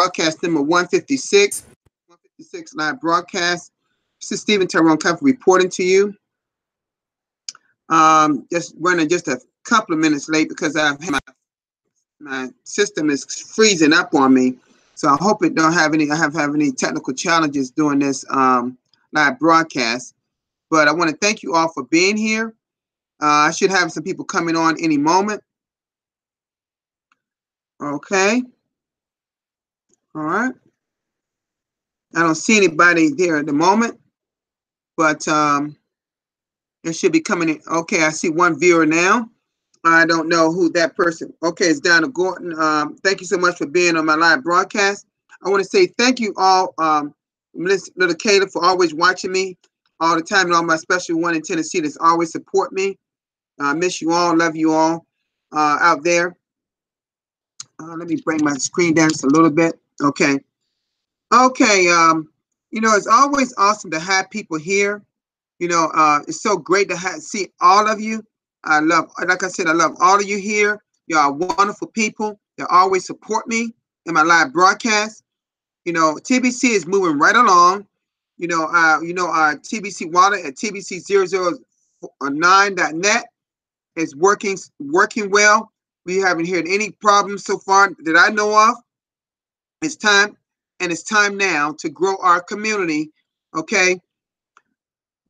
broadcast number 156. 156 live broadcast. This is Stephen Tyrone Cuff reporting to you. Just running just a couple of minutes late because my system is freezing up on me. So I hope it don't have any technical challenges doing this live broadcast. But I want to thank you all for being here. I should have some people coming on any moment. Okay. All right. I don't see anybody there at the moment, but it should be coming in. Okay, I see one viewer now. I don't know who that person. Okay, it's Donna Gordon. Thank you so much for being on my live broadcast. I want to say thank you all, Little Kayla, for always watching me all the time, and all my special one in Tennessee that's always support me. Miss you all, love you all out there. Let me bring my screen down just a little bit. Okay. Okay. You know, it's always awesome to have people here. You know, it's so great to see all of you. Like I said, I love all of you here. You are wonderful people. They always support me in my live broadcast. You know, TBC is moving right along. You know, our TBC wallet at tbc009.net is working well. We haven't heard any problems so far that I know of. It's time now to grow our community. Okay.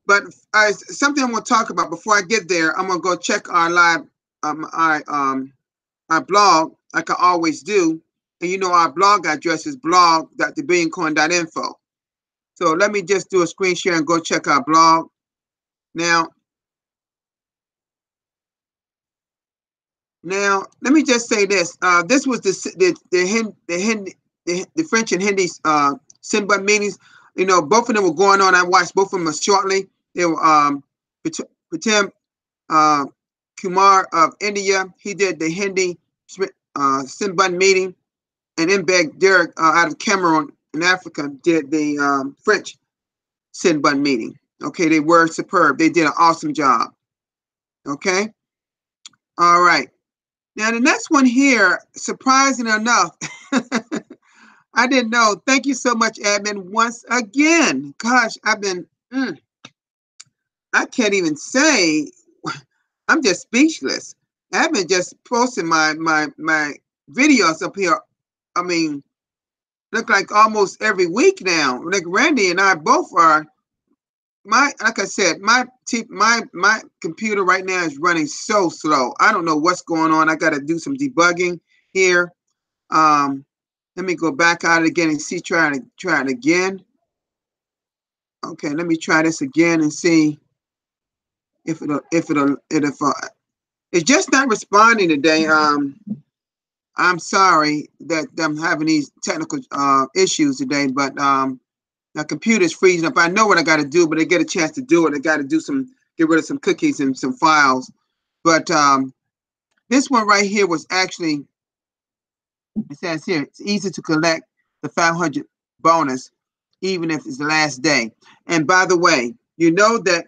But something I want to talk about before I get there, I'm gonna go check our live, our blog, like I always do. And you know our blog address is blog.thebillioncoin.info. So let me just do a screen share and go check our blog. Now, let me just say this. This was the French and Hindi Sinbad meetings. You know, both of them were going on. I watched both of them shortly. They were Pratim Kumar of India. He did the Hindi Sinbad meeting, and Mbeg Derek out of Cameroon in Africa did the French Sinbad meeting. Okay, they were superb. They did an awesome job. Okay, all right. Now the next one here, surprising enough, I didn't know. Thank you so much, admin, once again. Gosh, I've been. I can't even say. I'm just speechless. I've been just posting my videos up here. I mean, look like almost every week now. Like Randy and I both are. Like I said, my computer right now is running so slow. I don't know what's going on. I got to do some debugging here. Let me go back out again and see. Try it again. Okay, let me try this again and see. If it's just not responding today. I'm sorry that I'm having these technical issues today, but my computer is freezing up. I know what I got to do, but I get a chance to do it. I got to get rid of some cookies and some files. But this one right here was actually, it says here, it's easy to collect the 500 bonus, even if it's the last day. And by the way, you know that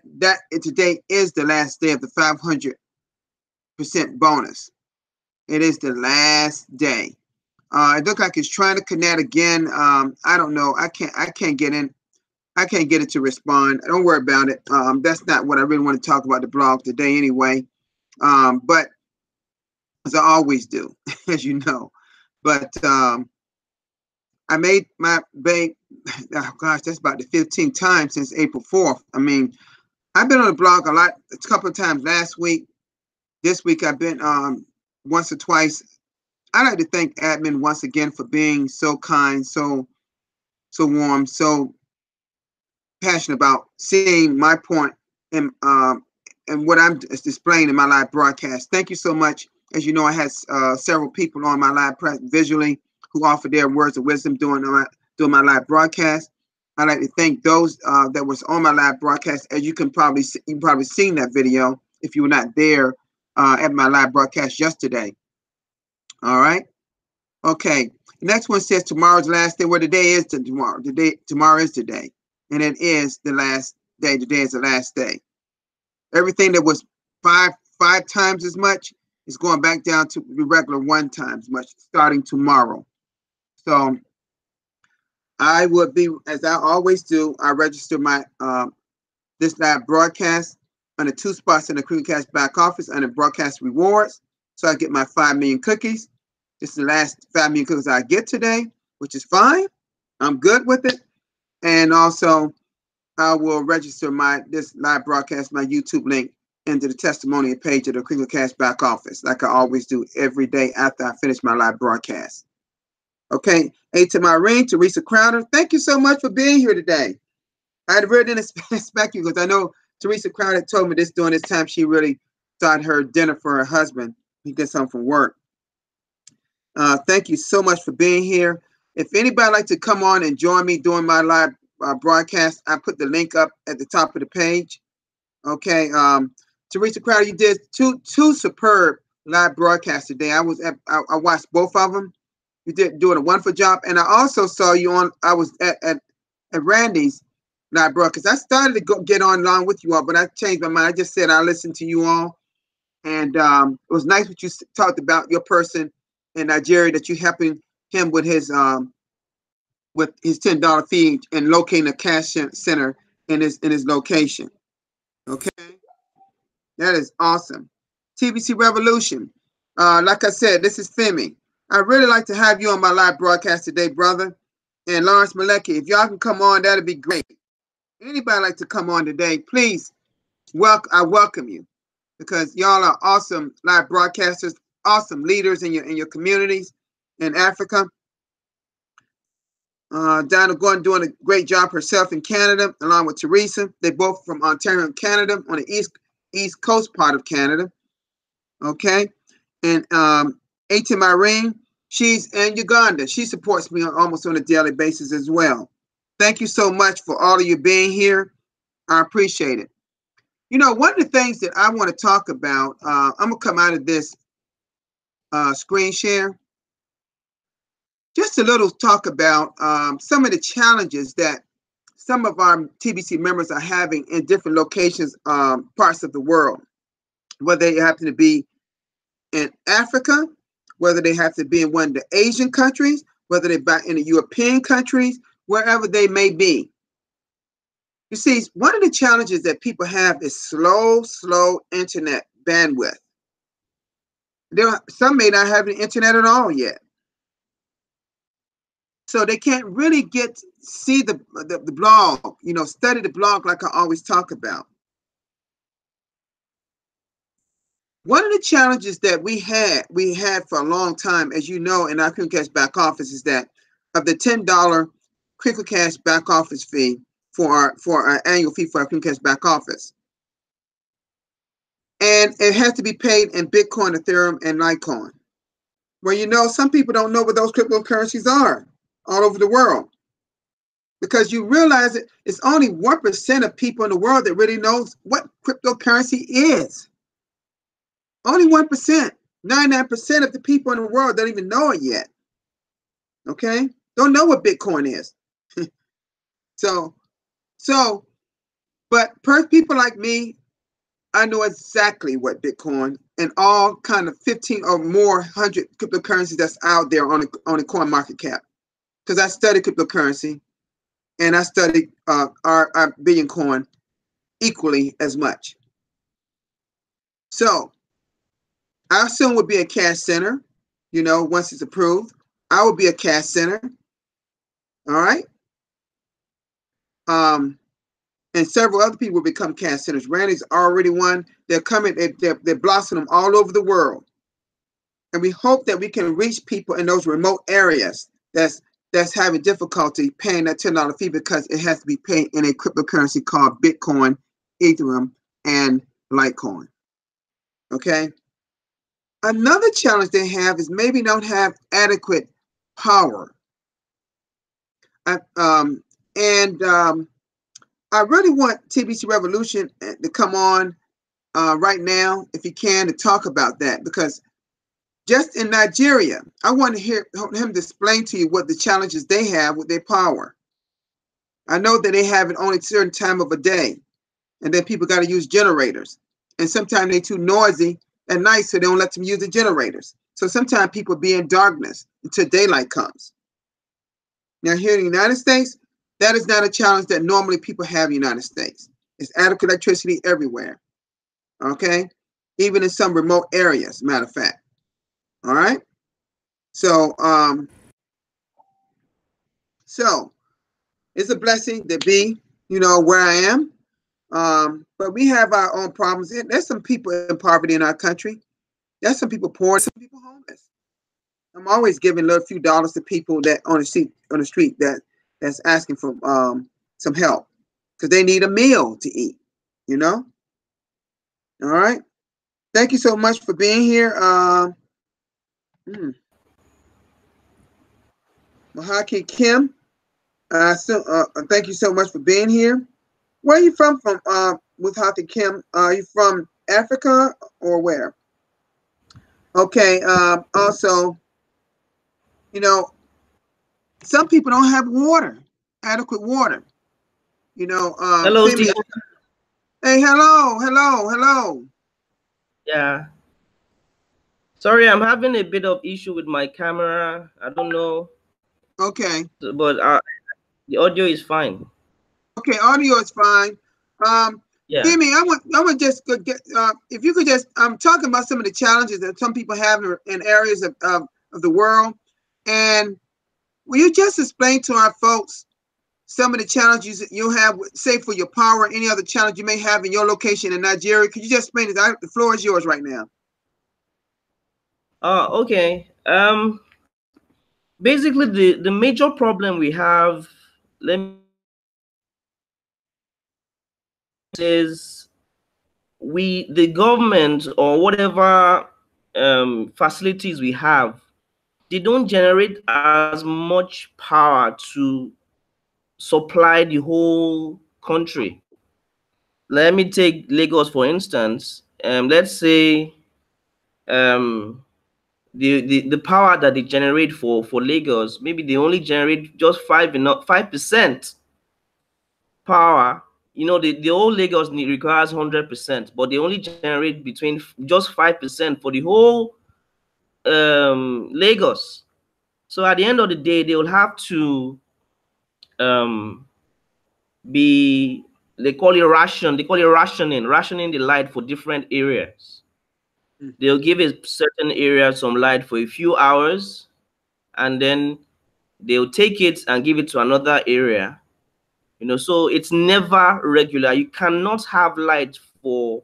today is the last day of the 500% bonus. It is the last day. It looks like it's trying to connect again. I don't know. I can't get in. I can't get it to respond. Don't worry about it. That's not what I really want to talk about the blog today anyway. But as I always do, as you know. But I made my bank. Oh gosh, that's about the 15th time since April 4th. I mean, I've been on the blog a couple of times last week. This week I've been once or twice. I'd like to thank admin once again for being so kind, so warm, so passionate about seeing my point and what I'm displaying in my live broadcast. Thank you so much. As you know, I had several people on my live visually who offered their words of wisdom during my live broadcast. I'd like to thank those that was on my live broadcast. As you probably seen that video if you were not there at my live broadcast yesterday. All right. Okay. The next one says tomorrow's the last day. Well, today is tomorrow. Tomorrow is today, and it is the last day. Today is the last day. Everything that was five times as much is going back down to the regular 1 time as much starting tomorrow. So I would be, as I always do, I register my this live broadcast under two spots in the Creamcast back office under broadcast rewards. So I get my 5 million cookies. This is the last 5 million cookies I get today, which is fine. I'm good with it. And also, I will register this live broadcast, my YouTube link, into the testimonial page of the Creamcast back office, like I always do every day after I finish my live broadcast. Okay, A to my ring, Teresa Crowder. Thank you so much for being here today. I really didn't expect you because I know Teresa Crowder told me this during this time she really started her dinner for her husband. He gets home from work. Thank you so much for being here. If anybody would like to come on and join me during my live broadcast, I put the link up at the top of the page. Okay, Teresa Crowder, you did two superb live broadcasts today. I watched both of them. You did doing a wonderful job, and I also saw you on. I was at Randy's live broadcast. I started to get on along with you all, but I changed my mind. I just said I listened to you all, and it was nice what you talked about your person in Nigeria that you helping him with his $10 fee and locating a cash center in his location. Okay, that is awesome. TBC Revolution. Like I said, this is Femi. I'd really like to have you on my live broadcast today, brother. And Lawrence Malecki, if y'all can come on, that'd be great. Anybody like to come on today, please. I welcome you because y'all are awesome live broadcasters, awesome leaders in your communities in Africa. Donna Gordon doing a great job herself in Canada, along with Teresa. They both from Ontario, Canada, on the east coast part of Canada. Okay, and A.T. Irene, she's in Uganda. She supports me almost on a daily basis as well. Thank you so much for all of you being here. I appreciate it. You know, one of the things that I want to talk about, I'm going to come out of this screen share. Just a little talk about some of the challenges that some of our TBC members are having in different locations, parts of the world, whether they happen to be in Africa, whether they have to be in one of the Asian countries, whether they're in the European countries, wherever they may be. You see, one of the challenges that people have is slow internet bandwidth. Some may not have the internet at all yet. So they can't really see the blog, study the blog like I always talk about. One of the challenges that we had for a long time, as you know, in our Creamcast back office is that of the $10 Creamcast back office fee for our annual fee for our Creamcast back office. And it has to be paid in Bitcoin, Ethereum, and Litecoin. Well, some people don't know what those cryptocurrencies are all over the world. Because you realize that it's only 1% of people in the world that really knows what cryptocurrency is. Only 1%. 99% of the people in the world don't even know it yet. Okay? Don't know what Bitcoin is. But people like me, I know exactly what Bitcoin and all kind of 15 or more hundred cryptocurrencies that's out there on the coin market cap. Because I study cryptocurrency and I study our Billion Coin equally as much. So I soon will be a cash center, once it's approved. I will be a cash center. All right. And several other people will become cash centers. Randy's already one. They're coming, they're blossoming all over the world. And we hope that we can reach people in those remote areas that's having difficulty paying that $10 fee because it has to be paid in a cryptocurrency called Bitcoin, Ethereum, and Litecoin. Okay. Another challenge they have is maybe don't have adequate power. I really want TBC Revolution to come on right now, if you can, to talk about that. Because just in Nigeria, I want to hear him to explain to you what the challenges they have with their power. I know that they have it only a certain time of a day. And then people got to use generators. And sometimes they're too noisy at night, so they don't let them use the generators. So sometimes people be in darkness until daylight comes. Now here in the United States, that is not a challenge that normally people have in the United States. It's adequate electricity everywhere. Okay, even in some remote areas. Matter of fact. All right. So so it's a blessing to be, where I am. But we have our own problems. There's some people in poverty in our country. There's some people poor, some people homeless. I'm always giving a little few dollars to people that on the street that's asking for some help because they need a meal to eat. You know. All right. Thank you so much for being here. Mahaki Kim. Thank you so much for being here. Where are you from? With Mahaki Kim? Are you from Africa or where? Okay. Also, some people don't have water, adequate water. Hello, Femi. Steve. Hey, hello. Yeah. Sorry, I'm having a bit of issue with my camera. I don't know, Okay. but the audio is fine. Okay, audio is fine. Yeah. Femi, I want just get if you could just talking about some of the challenges that some people have in areas of the world, and will you just explain to our folks some of the challenges that you have, say for your power, any other challenge you may have in your location in Nigeria? Could you just explain it? The floor is yours right now. Okay. Basically, the major problem we have, let me is the government or whatever facilities we have, they don't generate as much power to supply the whole country. Let me take Lagos for instance. Let's say um, the power that they generate for Lagos, maybe they only generate just 5% power. The whole Lagos requires 100%, but they only generate between just 5% for the whole Lagos. So at the end of the day, they will have to um, be they call it rationing the light for different areas. They'll give a certain area some light for a few hours, and then they'll take it and give it to another area. So it's never regular. You cannot have light for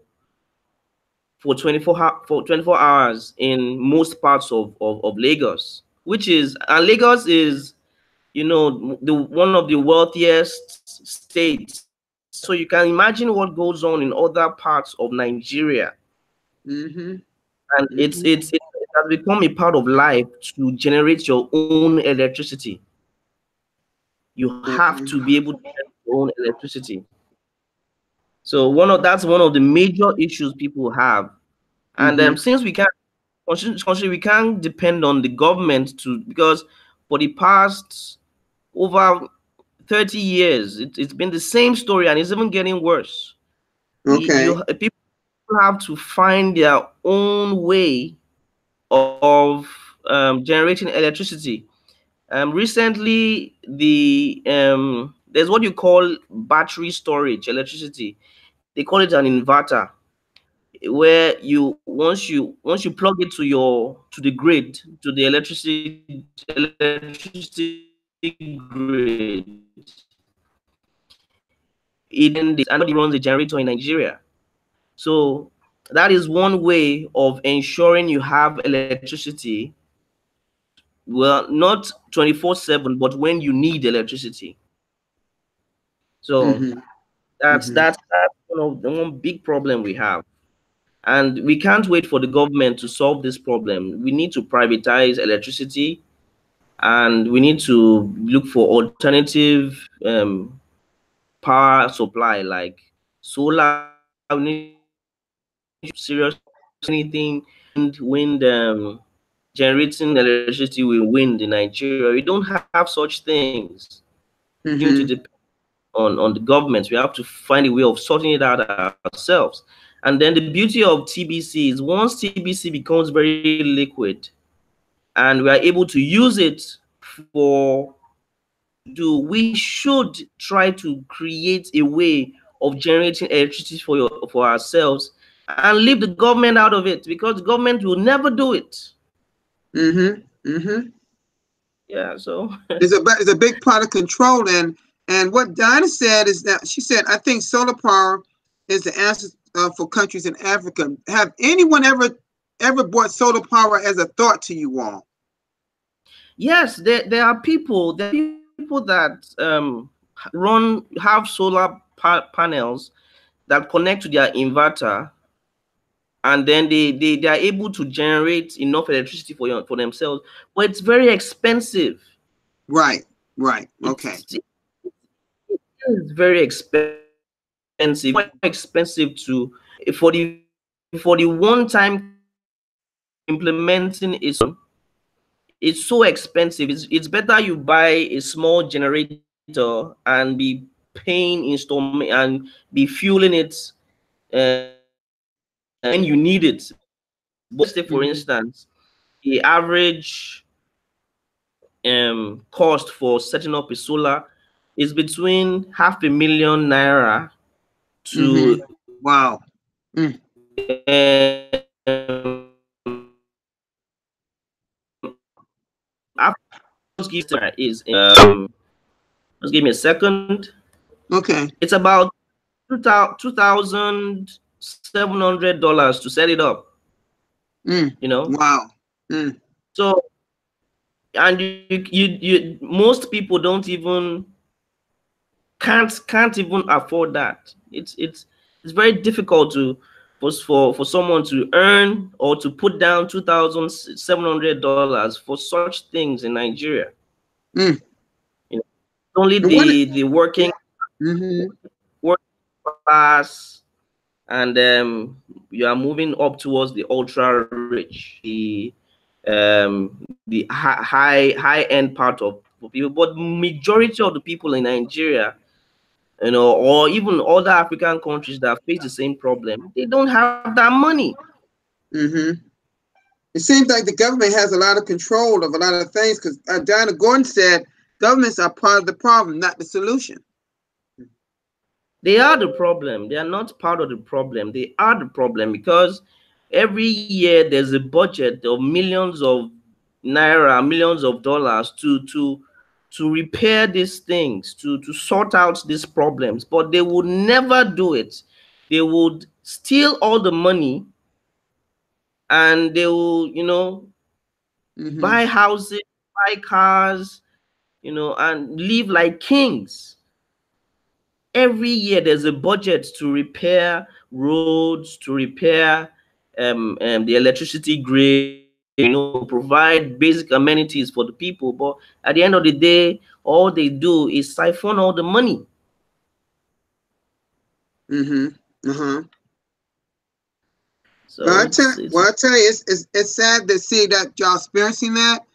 24 hours in most parts of Lagos, and Lagos is the one of the wealthiest states. So you can imagine what goes on in other parts of Nigeria. And it has become a part of life to generate your own electricity. You have to be able to generate your own electricity. So that's one of the major issues people have. And since we can't depend on the government because for the past over 30 years, it's been the same story, and it's even getting worse. Okay. People have to find their own way of generating electricity. Recently, there's what you call battery storage electricity. They call it an inverter, where once you plug it to the grid, to the electricity grid, and nobody runs a generator in Nigeria. So that is one way of ensuring you have electricity. Well, not 24/7, but when you need electricity. So that's one big problem we have. And we can't wait for the government to solve this problem. We need to privatize electricity, and we need to look for alternative power supply like solar. We need serious anything wind generating electricity with wind in Nigeria. We don't have such things. We continue to depend on the government. We have to find a way of sorting it out ourselves. And then the beauty of TBC is once TBC becomes very liquid and we are able to use it for do, we should try to create a way of generating electricity for ourselves and leave the government out of it, because the government will never do it. Yeah, so it's a big part of control. And what Dinah said is that she said, I think solar power is the answer for countries in Africa. Have anyone ever brought solar power as a thought to you all? Yes, there are people that have solar panels that connect to their inverter, and then they are able to generate enough electricity for themselves, but it's very expensive. Right. Okay. It's very expensive. More expensive to for the one-time implementing is, it's so expensive. It's better you buy a small generator and be paying installment and be fueling it when you need it. But say, for instance, the average cost for setting up a solar is between ₦500,000 to wow. Is just give me a second. Okay. It's about $2,700 to set it up. You know. Wow. So, and you most people don't even can't even afford that. It's very difficult for someone to earn or to put down $2,700 for such things in Nigeria. You know, only the working class, and you are moving up towards the ultra rich, the high end part of people. But majority of the people in Nigeria, you know, or even other African countries that face the same problem, they don't have that money. It seems like the government has a lot of control of a lot of things, because Diana Gordon said governments are part of the problem, not the solution. They are the problem. They are not part of the problem. They are the problem, because every year there's a budget of millions of naira, millions of dollars to repair these things, to sort out these problems, but they would never do it. They would steal all the money, and they will, you know, buy houses, buy cars, you know, and live like kings. Every year there's a budget to repair roads, to repair the electricity grid, you know, provide basic amenities for the people. But at the end of the day, all they do is siphon all the money. So I tell you, it's sad to see that y'all experiencing that.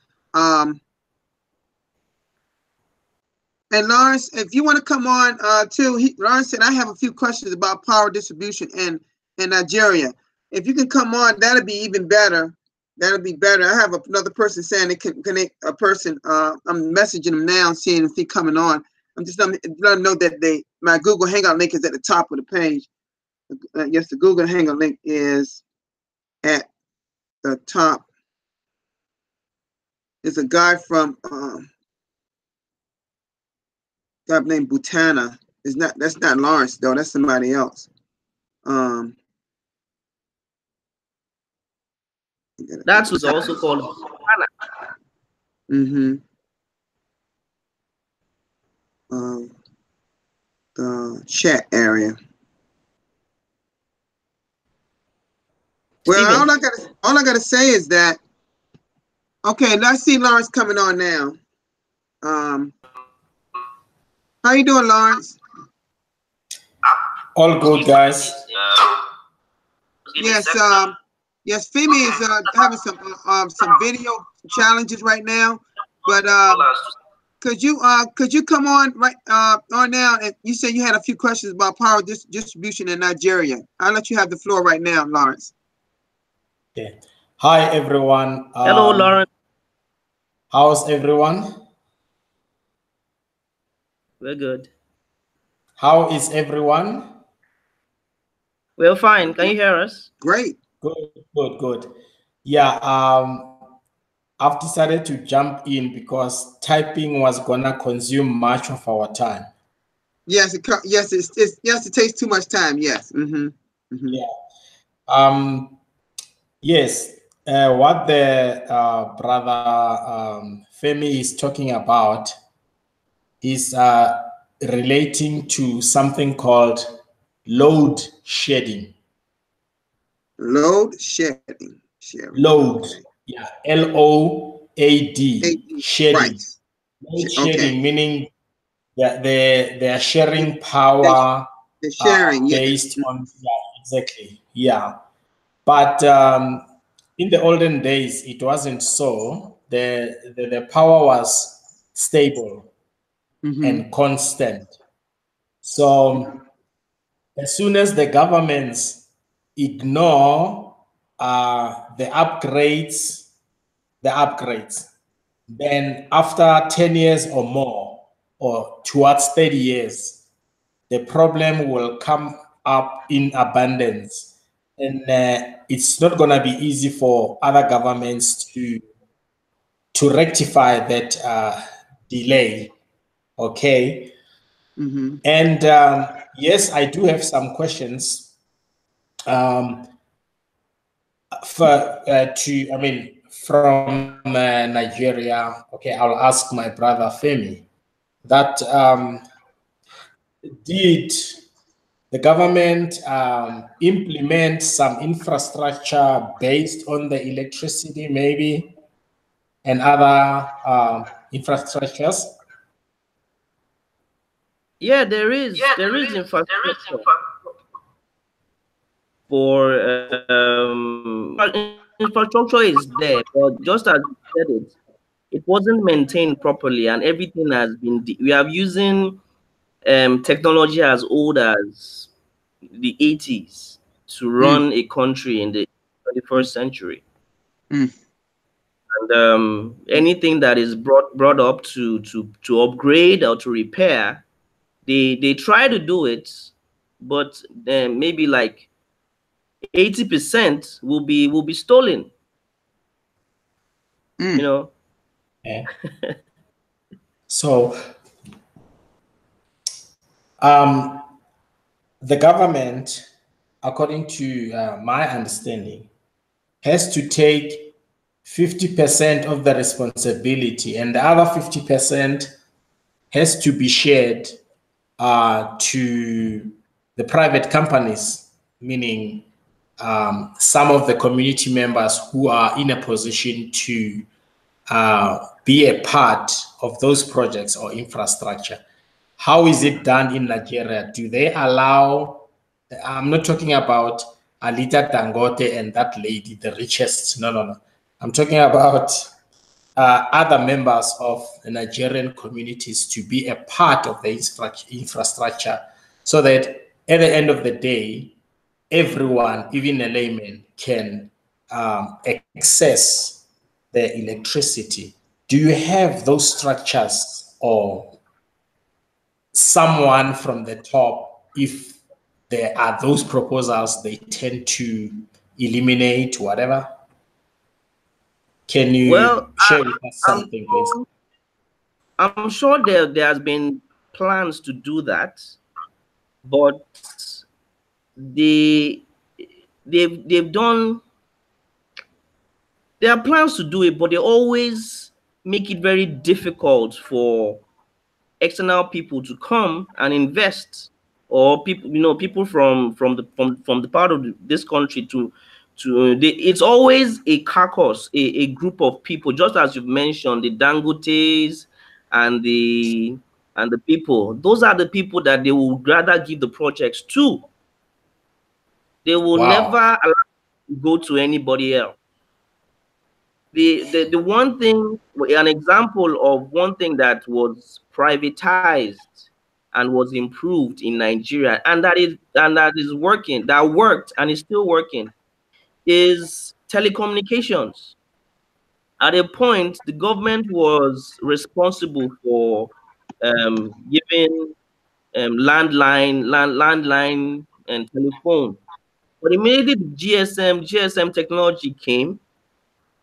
And Lawrence, if you want to come on too, Lawrence said I have a few questions about power distribution in Nigeria. If you can come on, that'd be even better. That'd be better. I have another person saying they can connect a person. I'm messaging them now, seeing if he's coming on. I'm just letting them know that my Google Hangout link is at the top of the page. Yes, the Google Hangout link is at the top. There's a guy from guy named Butana. That's not Lawrence though. That's somebody else. That was also called Butana. The chat area. Well, all I gotta say is that, okay, let's see Lawrence coming on now. How you doing, Lawrence? All good, guys. Yes, yes, Femi is having some video challenges right now, but could you come on right on now? And you said you had a few questions about power distribution in Nigeria. I'll let you have the floor right now, Lawrence. Okay. Hi, everyone. Hello, Lawrence. How's everyone? We're good. How is everyone? We're fine. Can you hear us? Great. Good. Yeah, I've decided to jump in because typing was gonna consume much of our time. Yes, it takes too much time. Yes. Yeah. Yes. What the brother Femi is talking about is relating to something called load shedding. Load shedding. Sharing. Load, Okay. yeah, LOAD, Right. shedding. Load Okay. shedding meaning that they are sharing They, power they're sharing. Yes. based on, yeah, exactly, yeah. But in the olden days, it wasn't so. The power was stable and constant. So as soon as the governments ignore the upgrades, then after 10 years or more, or towards 30 years, the problem will come up in abundance. And it's not going to be easy for other governments to rectify that delay. Okay. And yes, I do have some questions from Nigeria. Okay, I'll ask my brother Femi that did the government implement some infrastructure based on the electricity, maybe, and other infrastructures? Yeah, there is infrastructure for infrastructure is there, but just as you said it wasn't maintained properly, and everything has been. We are using technology as old as the 80s to run a country in the 21st century. And anything that is brought up to upgrade or to repair, they try to do it, but maybe like 80% will be stolen. You know. Yeah. So the government, according to my understanding, has to take 50% of the responsibility, and the other 50% has to be shared to the private companies, meaning some of the community members who are in a position to be a part of those projects or infrastructure. How is it done in Nigeria? Do they allow, I'm not talking about Alita Dangote and that lady, the richest. No. I'm talking about other members of the Nigerian communities to be a part of the infrastructure so that at the end of the day, everyone, even a layman, can access the electricity. Do you have those structures or someone from the top, if there are those proposals, they tend to eliminate whatever? Can you Well, share with us I'm something, please? I'm sure there has been plans to do that, but they they've done. There are plans to do it, but they always make it very difficult for external people to come and invest, or people from the part of this country it's always a carcass, a group of people, just as you've mentioned, the Dangotes and the people. Those are the people that they will rather give the projects to. They will never Wow. allow it to go to anybody else. The one thing, an example of one thing that was privatized and was improved in Nigeria, and that is working, that worked and is still working, is telecommunications. At a point, the government was responsible for giving landline and telephone. But immediately the GSM technology came,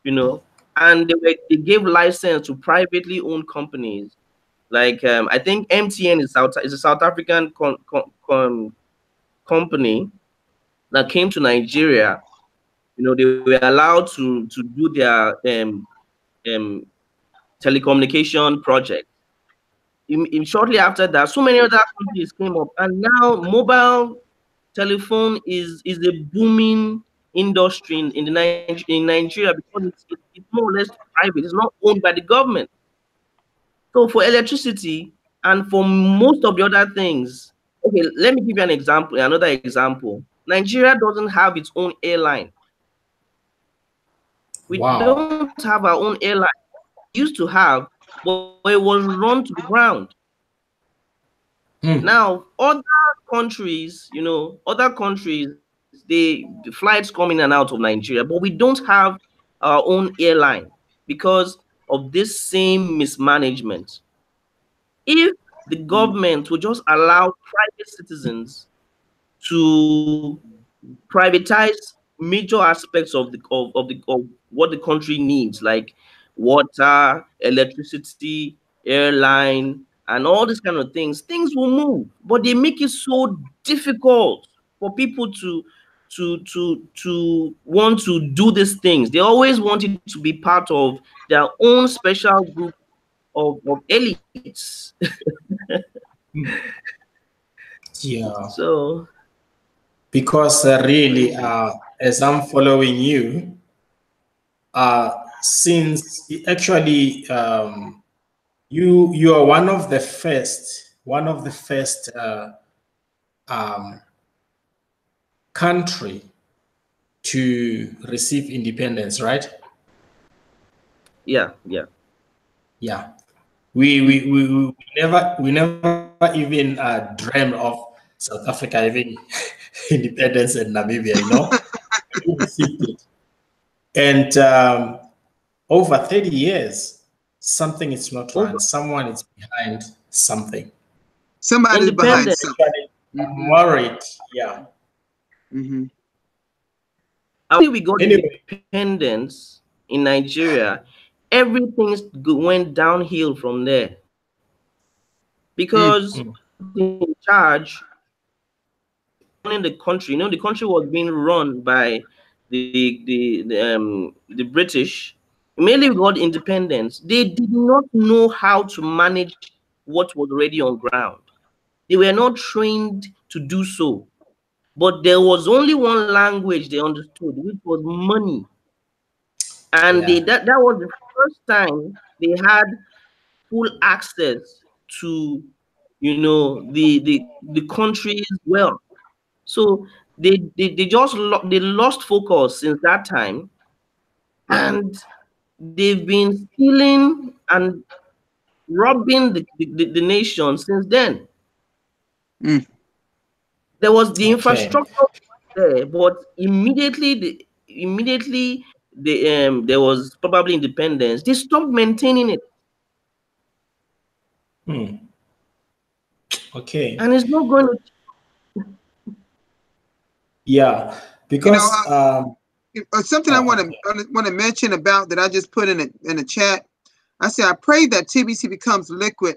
and they gave license to privately owned companies. Like I think MTN is a South African company that came to Nigeria. They were allowed to do their um, telecommunication project. Shortly after that, so many other companies came up, and now mobile telephone is a booming industry in Nigeria, because it's more or less private. It's not owned by the government. So for electricity and for most of the other things, okay, let me give you an example. Another example: Nigeria doesn't have its own airline. We Wow. don't have our own airline. We used to have, but it was run to the ground. Hmm. Now, other countries, the flights come in and out of Nigeria, but we don't have our own airline because of this same mismanagement. If the government would just allow private citizens to privatize major aspects of what the country needs, like water, electricity, airline, and all these kind of things will move. But they make it so difficult for people to want to do these things. They always want it to be part of their own special group of elites. Yeah. So Because really, as I'm following you, since actually you are one of the first um, country to receive independence, right? yeah. Yeah. We never even dreamed of South Africa having independence in Namibia, We received it. And over 30 years, something is not Over right. Someone is behind something. Somebody's behind independence. something. Actually, I'm Hmm. worried. Yeah. Hmm. After we got Anyway. independence in Nigeria, everything went downhill from there, Mm. because in charge running the country. The country was being run by the British. Immediately we got independence, they did not know how to manage what was already on ground. They were not trained to do so. But there was only one language they understood, which was money. And Yeah. that was the first time they had full access to the country's wealth. So they just they lost focus since that time, and they've been stealing and robbing the nation since then. Mm. There was the Okay. infrastructure there, but immediately there was probably independence, they stopped maintaining it. Hmm. Okay. And it's not going to. Yeah. You know, Because something I want to mention about that I just put in the chat. I said I pray that TBC becomes liquid,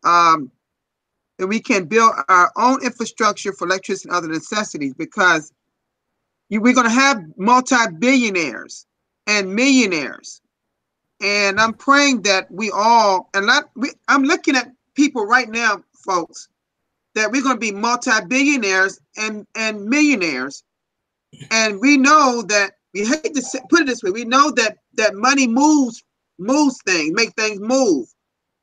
that we can build our own infrastructure for electricity and other necessities, because we're going to have multi-billionaires and millionaires, and I'm praying that we all I'm looking at people right now, folks, that we're going to be multi-billionaires and millionaires. And we know that, we hate to put it this way, we know that money moves things, make things move.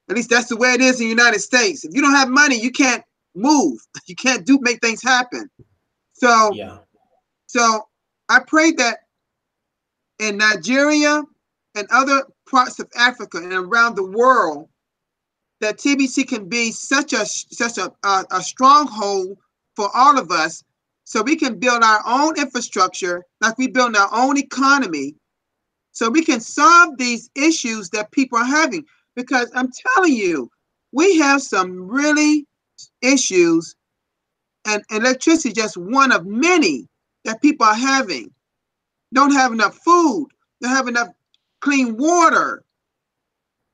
At least that's the way it is in the United States. If you don't have money, you can't move. You can't make things happen. So yeah. I pray that in Nigeria and other parts of Africa and around the world, that TBC can be such a stronghold for all of us, so we can build our own infrastructure, like we build our own economy, so we can solve these issues that people are having. Because I'm telling you, we have some really issues, and electricity is just one of many that people are having. Don't have enough food, don't have enough clean water,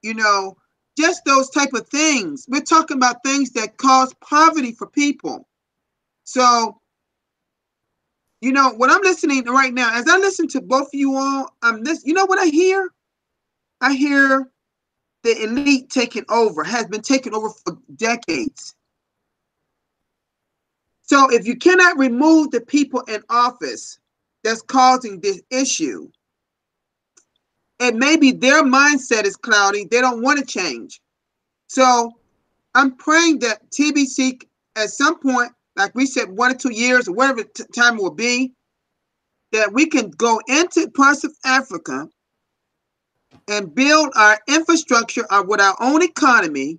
you know, just those type of things. We're talking about things that cause poverty for people. So, you know, what I'm listening to right now, as I listen to both of you all, you know what I hear? I hear the elite taking over, has been taking over for decades. So if you cannot remove the people in office that's causing this issue, and maybe their mindset is cloudy, they don't want to change. So I'm praying that TBC at some point, like we said, 1 or 2 years or whatever time it will be, that we can go into parts of Africa and build our infrastructure with our own economy,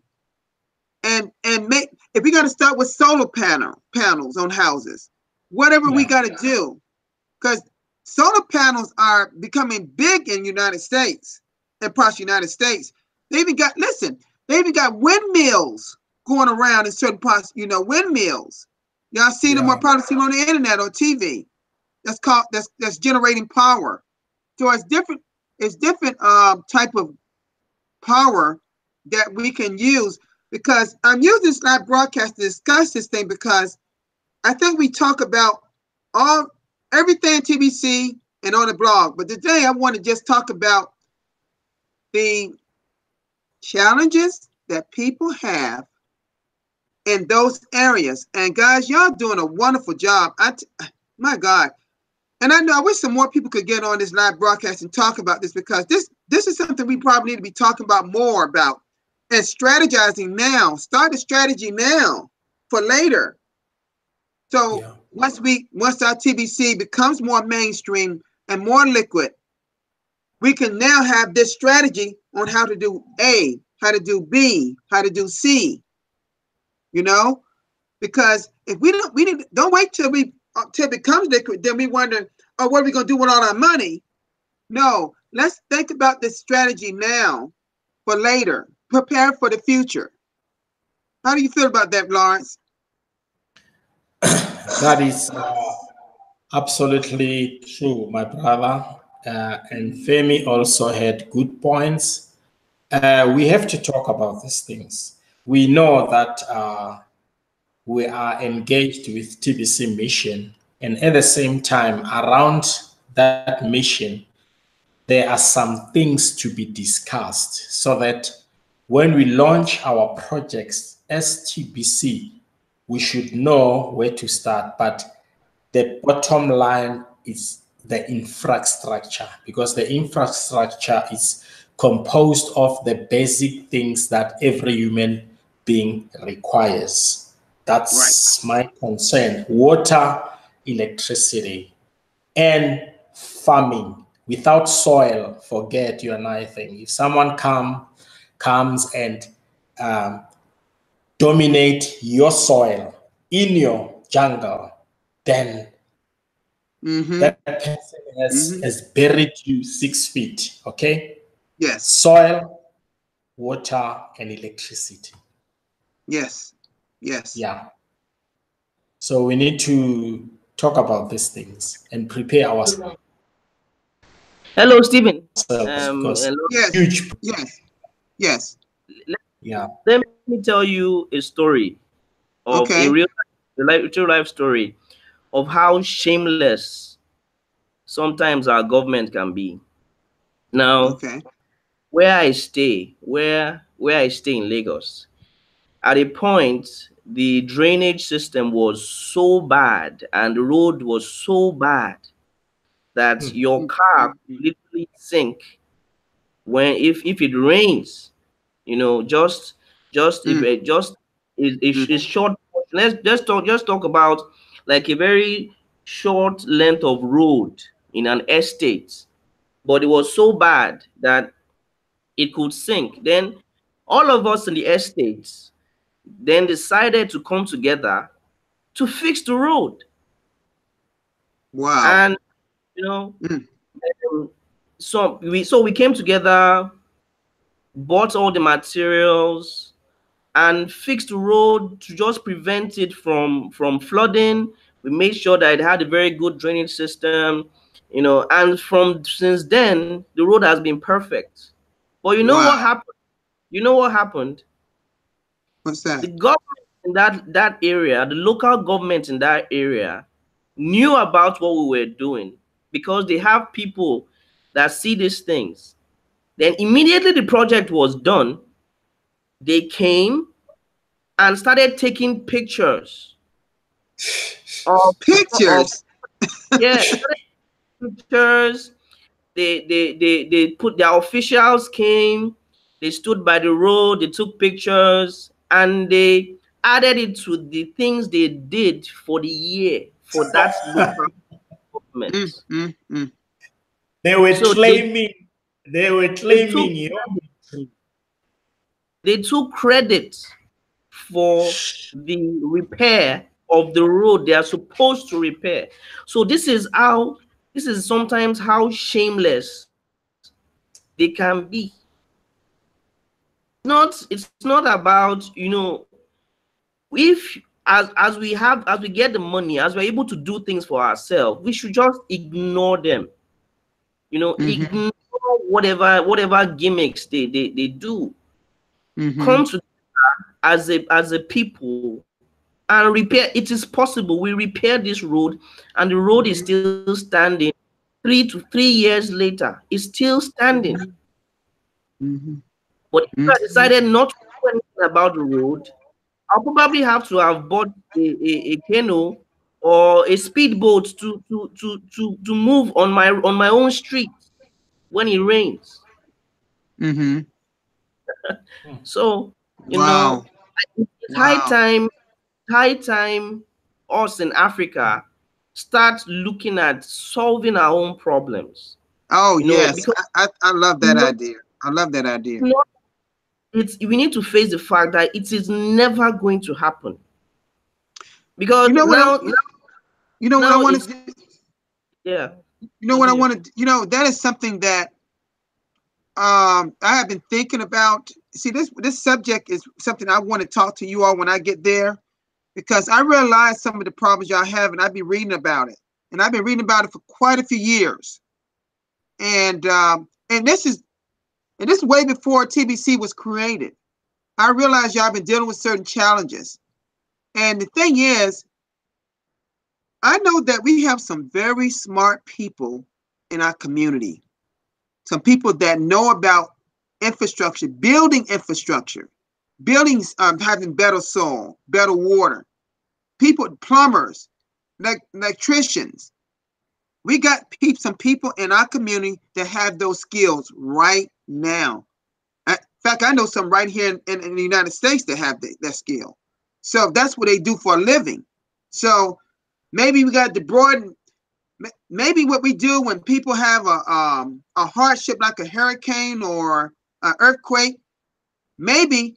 and make, if we got to start with solar panels on houses, whatever we got to do, because solar panels are becoming big in the United States, across the United States. They even got, listen, they even got windmills going around in certain parts, you know, windmills. Y'all seen them or probably seen them on the internet or TV. That's called, that's generating power. So it's different type of power that we can use, because I'm using this live broadcast to discuss this thing, because I think we talk about everything TBC and on the blog, but today I want to just talk about the challenges that people have in those areas. And guys, y'all doing a wonderful job. My God. And I wish some more people could get on this live broadcast and talk about this, because this is something we probably need to be talking about more about, and strategizing now. Start the strategy now for later. So once our TBC becomes more mainstream and more liquid, we can now have this strategy on how to do A, how to do B, how to do C. You know, because if we don't wait till it becomes liquid, then we wonder, oh, what are we gonna do with all our money? No, let's think about this strategy now for later. Prepare for the future. How do you feel about that, Lawrence? That is absolutely true, my brother. And Femi also had good points. We have to talk about these things. We know that we are engaged with TBC mission, and at the same time, around that mission, there are some things to be discussed, so that when we launch our projects as TBC, we should know where to start. But the bottom line is the infrastructure, because the infrastructure is composed of the basic things that every human being requires. That's my concern. Water, electricity, and farming. Without soil, forget you and I thing. If someone comes and dominate your soil in your jungle, then that person has buried you 6 feet. Okay? Yes. Soil, water, and electricity. Yes. Yes. Yeah. So we need to talk about these things and prepare ourselves. Hello, Stephen. Because yes. Huge. Yes. Let me tell you a story of a real life story of how shameless sometimes our government can be. Now, where I stay in Lagos, at a point, the drainage system was so bad and the road was so bad that your car could literally sink if it rains. You know, just if it just is short. Let's just talk about like a very short length of road in an estate, but it was so bad that it could sink. Then all of us in the estates then decided to come together to fix the road. Wow. And you know, so we came together, bought all the materials, and fixed the road to just prevent it from flooding. We made sure that it had a very good drainage system, you know, and from since then the road has been perfect. But you know what Wow. happened? You know what happened? What's The that? government in that area, the local government in that area, knew about what we were doing because they have people that see these things. Then immediately the project was done, they came and started taking pictures of Pictures. yeah, pictures. They put their officials came, they stood by the road, they took pictures, and they added it to the things they did for the year for that local Mm, government. mm, mm. They were So claiming, they were they took claiming your victory. they took credit for the repair of the road they are supposed to repair. So this is sometimes how shameless they can be. It's not about, you know, if as we get the money, as we're able to do things for ourselves, we should just ignore them. You know, Mm-hmm. ignore whatever gimmicks they do. Mm-hmm. Come to as a people and repair. It is possible. We repair this road, and the road is Mm-hmm. still standing. 3 years later, it's still standing. Mm-hmm. But if I Mm-hmm. decided not to do anything about the road, I'll probably have to have bought a canoe or a speedboat to move on my own street when it rains. Mm-hmm. So, you know, Wow. it's Wow. high time us in Africa start looking at solving our own problems. Oh You know, yes. because I love that not, idea. I love that idea. not it's we need to face the fact that it is never going to happen because You know what I you know what I now want it's to do? yeah. You know what I Continue. want to, that is something that I have been thinking about. See, this subject is something I want to talk to you all when I get there, because I realize some of the problems y'all have, and I've been reading about it, and I've been reading about it for quite a few years. And this is way before TBC was created. I realize y'all been dealing with certain challenges, and the thing is, I know that we have some very smart people in our community, some people that know about infrastructure, buildings, having better soil, better water, people, plumbers, electricians. We got some people in our community that have those skills right now. In fact, I know some right here in the United States that have that skill. So that's what they do for a living. So maybe we got to broaden. Maybe what we do when people have a hardship like a hurricane or an earthquake, maybe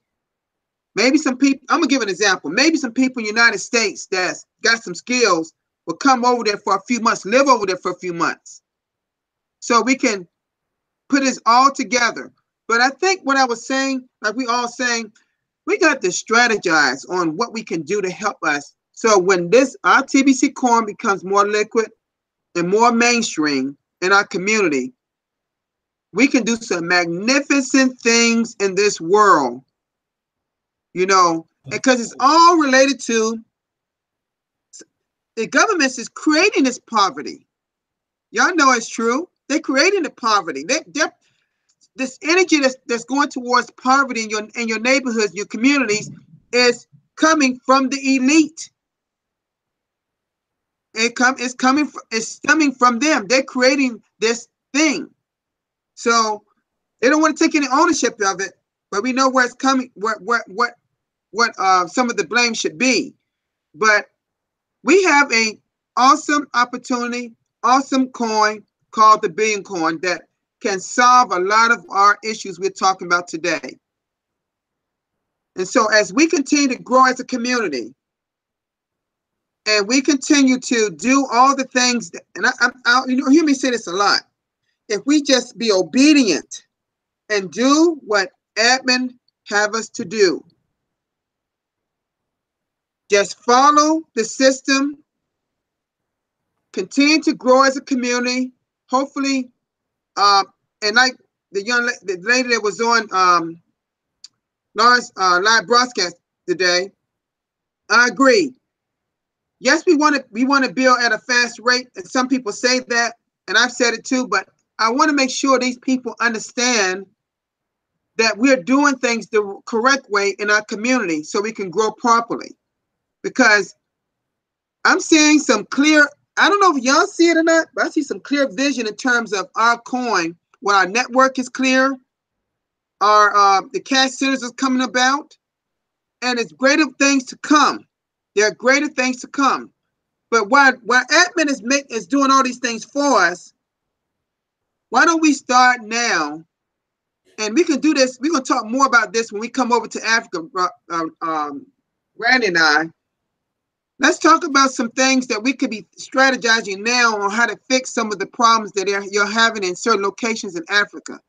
some people. I'm gonna give an example. Maybe some people in the United States that's got some skills will come over there for a few months, live over there for a few months, so we can put this all together. But I think what I was saying, like we all saying, we got to strategize on what we can do to help us. So when our TBC coin becomes more liquid and more mainstream in our community, we can do some magnificent things in this world, because it's all related to the government is creating this poverty. Y'all know it's true. They're creating the poverty. This energy that's going towards poverty in your neighborhoods, your communities, is coming from the elite. It's coming from them. They're creating this thing. So they don't want to take any ownership of it, but we know where it's coming, what some of the blame should be. But we have a awesome opportunity, awesome coin called the Billion Coin that can solve a lot of our issues we're talking about today. And so as we continue to grow as a community, and we continue to do all the things and you hear me say this a lot. If we just be obedient and do what admin have us to do, Just follow the system, continue to grow as a community. Hopefully, and like the lady that was on Lawrence live broadcast today, I agree. Yes, we want to build at a fast rate, and some people say that, and I've said it too. But I want to make sure these people understand that we're doing things the correct way in our community, so we can grow properly. Because I'm seeing some clear. I don't know if y'all see it or not, but I see some clear vision in terms of our coin. When our network is clear, our the cash centers is coming about, and it's greater things to come. There are greater things to come. But while admin is doing all these things for us, why don't we start now? And we can do this. We're gonna talk more about this when we come over to Africa. Randy and I. Let's talk about some things that we could be strategizing now on how to fix some of the problems that you're having in certain locations in Africa.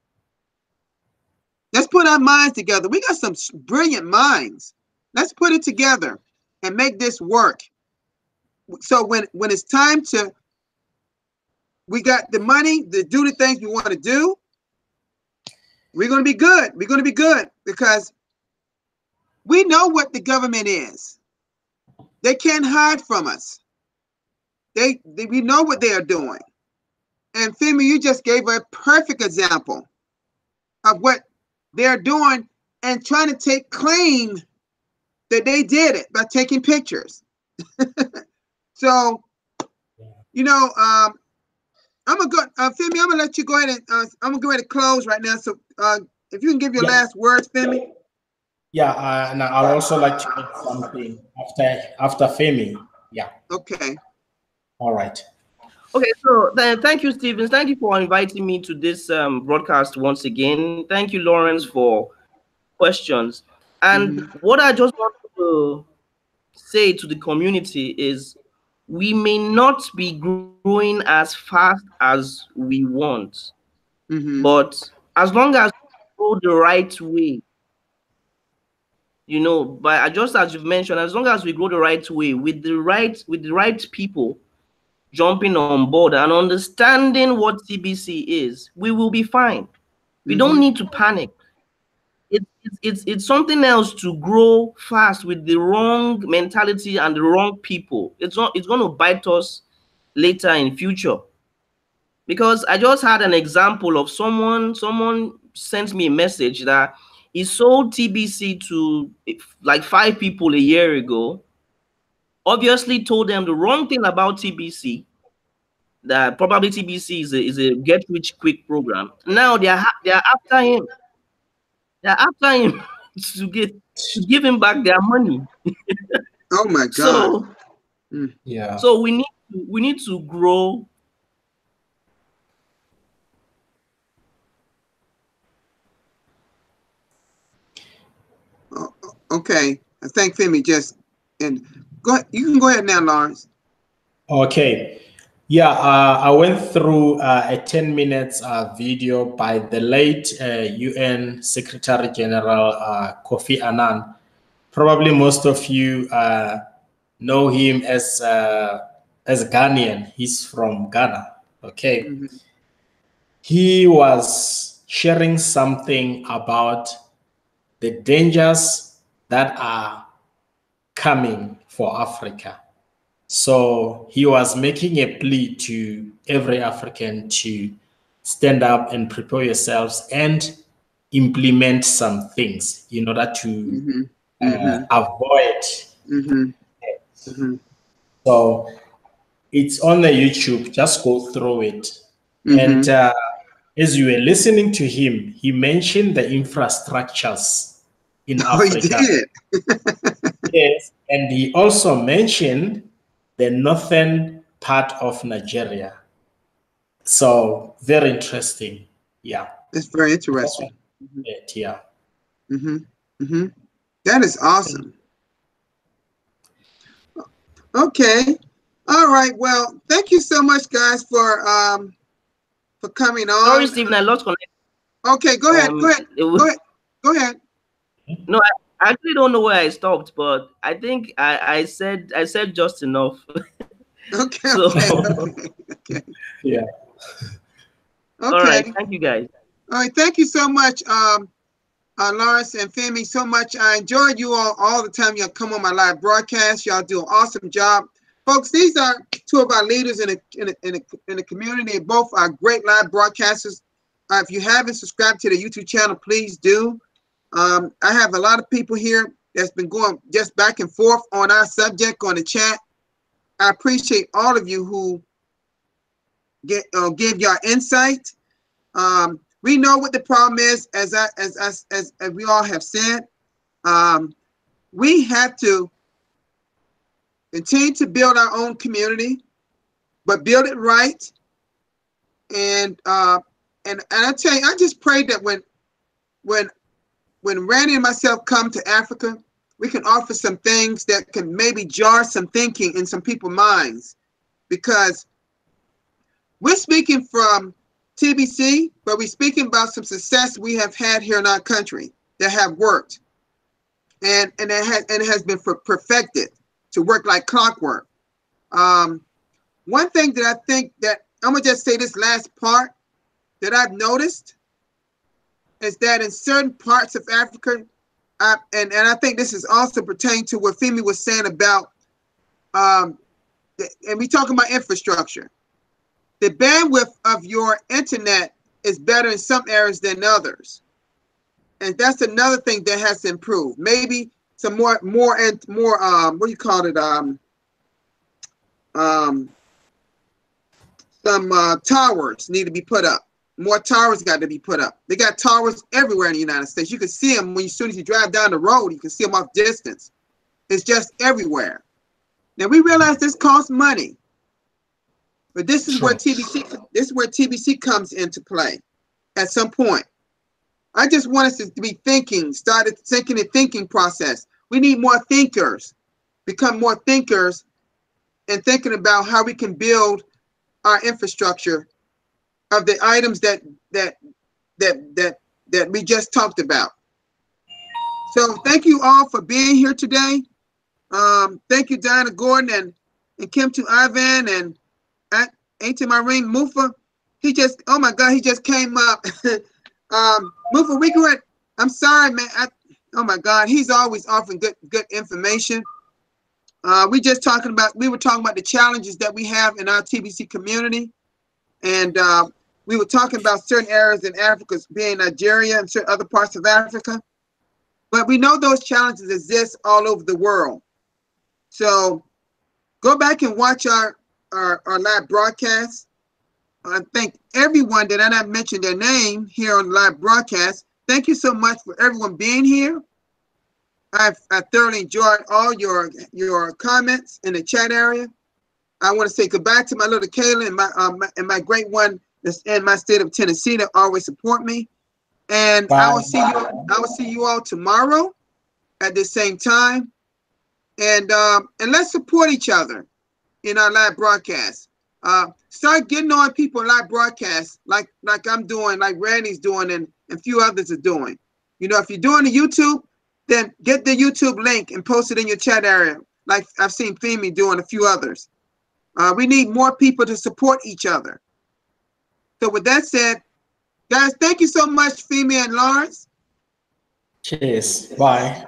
Let's put our minds together. We got some brilliant minds. Let's put it together and make this work. So when it's time to, we got the money to do the things we want to do, we're going to be good. We're going to be good because we know what the government is. They can't hide from us. We know what they are doing. And Femi, you just gave a perfect example of what they're doing and trying to take claim that they did it by taking pictures. So, you know, I'm gonna go, Femi. I'm gonna let you go ahead and I'm gonna go ahead and close right now. So, if you can give your last words, Femi. Yeah, and I'd also like to add something after Femi. Yeah. Okay. All right. Okay, so thank you, Stevens. Thank you for inviting me to this broadcast once again. Thank you, Lawrence, for questions. And what I just want to say to the community is we may not be growing as fast as we want, but as long as we go the right way, you know, but just as you've mentioned, as long as we go the right way with the right people jumping on board and understanding what TBC is, we will be fine. We don't need to panic. It's something else to grow fast with the wrong mentality and the wrong people. It's going to bite us later in future. Because I just had an example of someone sent me a message that he sold TBC to like 5 people a year ago. Obviously told them the wrong thing about TBC, that probably TBC is a get rich quick program. Now they're after him. They're after him to give him back their money. Oh my God! So yeah. So we need to grow. Okay, I think Femi just go ahead. You can go ahead now, Lawrence. Okay. Yeah, I went through a 10 minutes video by the late UN Secretary General Kofi Annan. Probably most of you know him as Ghanaian. He's from Ghana. Okay. He was sharing something about the dangers that are coming for Africa. So he was making a plea to every African to stand up and prepare yourselves and implement some things in order to avoid. So it's on the YouTube. Just go through it. And as you were listening to him, he mentioned the infrastructures in Africa. He did. Yes, and he also mentioned the northern part of Nigeria. So very interesting. Yeah. That's very interesting. Yeah. That is awesome. Okay. All right. Well, thank you so much, guys, for coming on. Sorry, Stephen, I lost connection. Okay, go ahead. Go ahead. Go ahead. No, I actually don't know where I stopped, but I think I said just enough. Okay, So okay, all okay, okay. Yeah. Okay. right, thank you guys. All right, thank you so much, Lawrence and Femi, so much. I enjoyed you all the time y'all come on my live broadcast. Y'all do an awesome job. Folks, these are two of our leaders in the community. Both are great live broadcasters. If you haven't subscribed to the YouTube channel, please do. I have a lot of people here that's been going just back and forth on our subject on the chat. I appreciate all of you who give your insight. We know what the problem is, as we all have said. We have to continue to build our own community, but build it right. And I tell you, I just pray that when Randy and myself come to Africa, we can offer some things that can maybe jar some thinking in some people's minds, because we're speaking from TBC, but we're speaking about some success we have had here in our country that have worked, and it has been perfected to work like clockwork. One thing that I think that I'm gonna just say this last part that I've noticed is that in certain parts of Africa, and I think this is also pertaining to what Femi was saying about, and we talking about infrastructure. The bandwidth of your internet is better in some areas than others, and that's another thing that has to improve. Maybe some more what do you call it? Some towers need to be put up. More towers got to be put up. They got towers everywhere in the United States. You can see them as soon as you drive down the road. You can see them off distance. It's just everywhere. Now we realize this costs money, but this is where TBC comes into play at some point. I just want us to be started thinking the thinking process. We need more thinkers, become more thinkers, and thinking about how we can build our infrastructure of the items that we just talked about. So thank you all for being here today. Thank you, Diana Gordon and Kim to Ivan and Ain't to my ring Mufa. He just, oh my God, he just came up. Mufa, I'm sorry, man. Oh my God, he's always offering good information. We were talking about the challenges that we have in our TBC community, and we were talking about certain areas in Africa, being Nigeria and certain other parts of Africa. But we know those challenges exist all over the world. So go back and watch our live broadcast. I thank everyone that I not mentioned their name here on the live broadcast. Thank you so much for everyone being here. I thoroughly enjoyed all your comments in the chat area. I want to say goodbye to my little Kayla and my great one that's in my state of Tennessee that always support me. And I will see you all tomorrow at the same time. And let's support each other in our live broadcast. Start getting on people live broadcasts like I'm doing, like Randy's doing, and a few others are doing. You know, if you're doing the YouTube, then get the YouTube link and post it in your chat area, like I've seen Femi doing a few others. We need more people to support each other. So with that said, guys, thank you so much, Femi and Lawrence. Cheers. Bye.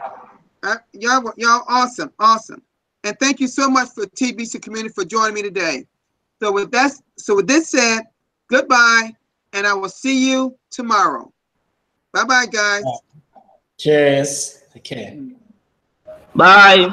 Y'all awesome. And thank you so much for TBC community for joining me today. So with this said, goodbye, and I will see you tomorrow. Bye-bye, guys. Cheers. Okay. Bye.